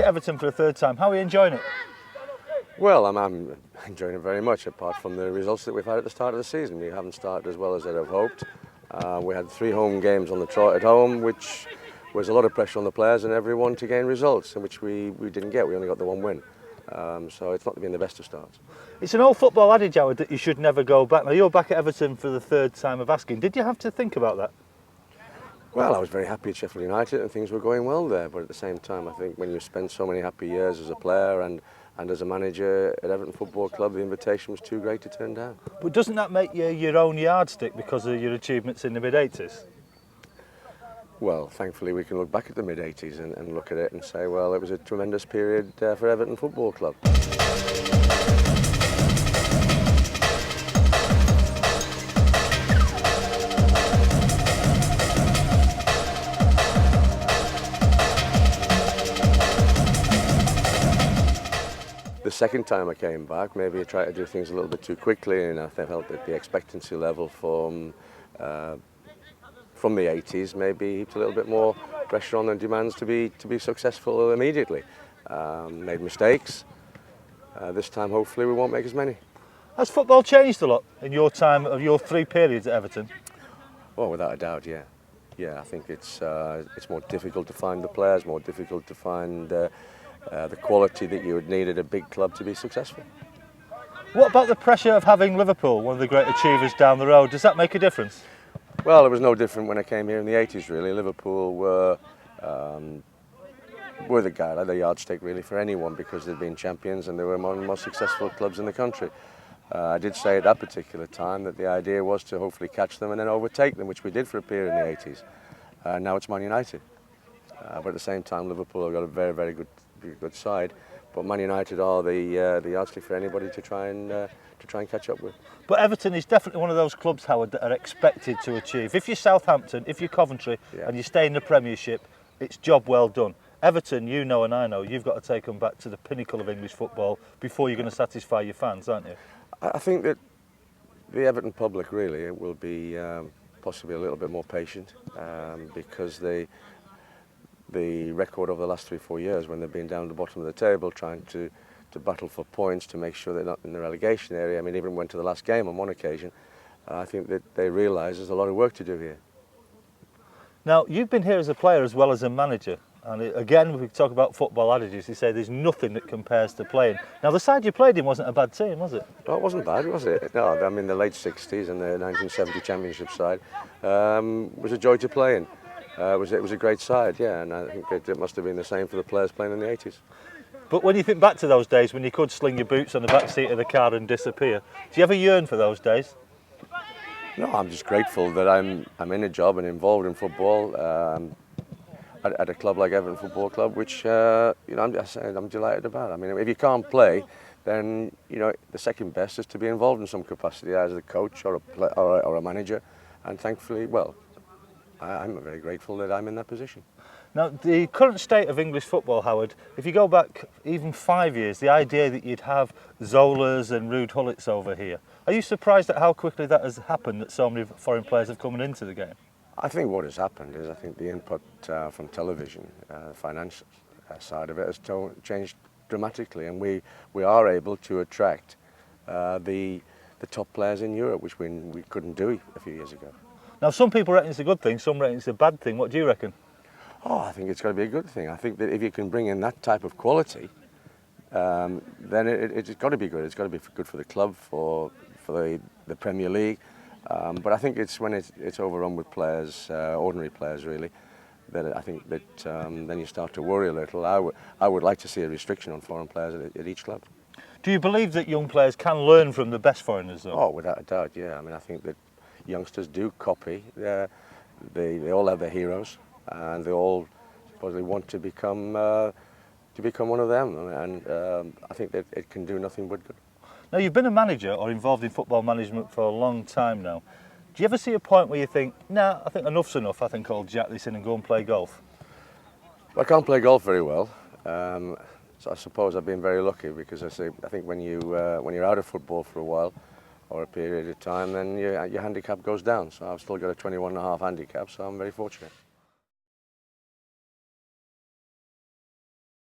at Everton for the third time. How are you enjoying it? Well, I'm enjoying it very much, apart from the results that we've had at the start of the season. We haven't started as well as I'd have hoped. We had 3 home games on the trot at home, which was a lot of pressure on the players and everyone to gain results, and which we didn't get. We only got the 1 win. So it's not been the best of starts. It's an old football adage, Howard, that you should never go back. Now, you're back at Everton for the third time of asking. Did you have to think about that? Well, I was very happy at Sheffield United and things were going well there, but at the same time I think when you spend so many happy years as a player and as a manager at Everton Football Club, the invitation was too great to turn down. But doesn't that make you your own yardstick because of your achievements in the mid-80s? Well, thankfully we can look back at the mid-80s and look at it and say, well, it was a tremendous period for Everton Football Club. The second time I came back, maybe I tried to do things a little bit too quickly, and I felt that the expectancy level from the 80s maybe heaped a little bit more pressure on the demands to be successful immediately. Made mistakes. This time, hopefully, we won't make as many. Has football changed a lot in your time of your 3 periods at Everton? Oh, without a doubt, yeah. Yeah, I think it's more difficult to find the players, more difficult to find the quality that you would need at a big club to be successful. What about the pressure of having Liverpool, one of the great achievers, down the road? Does that make a difference? Well, it was no different when I came here in the 80s, really. Liverpool were the yardstick, really, for anyone because they'd been champions and they were one of the most successful clubs in the country. I did say at that particular time that the idea was to hopefully catch them and then overtake them, which we did for a period in the 80s. Now it's Man United. But at the same time, Liverpool have got a very, very good side, but Man United are the yardstick for anybody to try and catch up with. But Everton is definitely one of those clubs, Howard, that are expected to achieve. If you're Southampton, if you're Coventry, and you stay in the Premiership, it's job well done. Everton, you know and I know, you've got to take them back to the pinnacle of English football before you're going to satisfy your fans, aren't you? I think that the Everton public really will be possibly a little bit more patient because the record over the last 3-4 years when they've been down at the bottom of the table trying to battle for points to make sure they're not in the relegation area. I mean, even went to the last game on one occasion. I think that they realise there's a lot of work to do here. Now, you've been here as a player as well as a manager. And again, we talk about football adages. You say there's nothing that compares to playing. Now, the side you played in wasn't a bad team, was it? No, it wasn't bad, was it? No, I mean, the late 60s and the 1970 Championship side was a joy to play in. It was a great side, yeah, and I think it must have been the same for the players playing in the 80s. But when you think back to those days when you could sling your boots on the back seat of the car and disappear, do you ever yearn for those days? No, I'm just grateful that I'm in a job and involved in football at a club like Everton Football Club, which I'm delighted about. I mean, if you can't play, then the second best is to be involved in some capacity as a coach or a manager, and thankfully, well, I'm very grateful that I'm in that position. Now, the current state of English football, Howard, if you go back even 5 years, the idea that you'd have Zolas and Ruud Gullits over here, are you surprised at how quickly that has happened, that so many foreign players have come into the game? I think what has happened is I think the input from television, financial side of it, has changed dramatically, and we are able to attract the top players in Europe, which we couldn't do a few years ago. Now, some people reckon it's a good thing, some reckon it's a bad thing. What do you reckon? Oh, I think it's got to be a good thing. I think that if you can bring in that type of quality, then it's got to be good. It's got to be good for the club, for the Premier League. But I think it's when it's overrun with players, ordinary players really, that I think that then you start to worry a little. I would like to see a restriction on foreign players at each club. Do you believe that young players can learn from the best foreigners, though? Oh, without a doubt, yeah. I mean, I think that youngsters do copy. They all have their heroes, and they all supposedly want to become one of them. And I think that it can do nothing but good. Now, you've been a manager or involved in football management for a long time now. Do you ever see a point where you think, nah, I think enough's enough, I think I'll jack this in and go and play golf? Well, I can't play golf very well. So I suppose I've been very lucky because I think when you're out of football for a while or a period of time, then your handicap goes down. So I've still got a 21.5 handicap, so I'm very fortunate.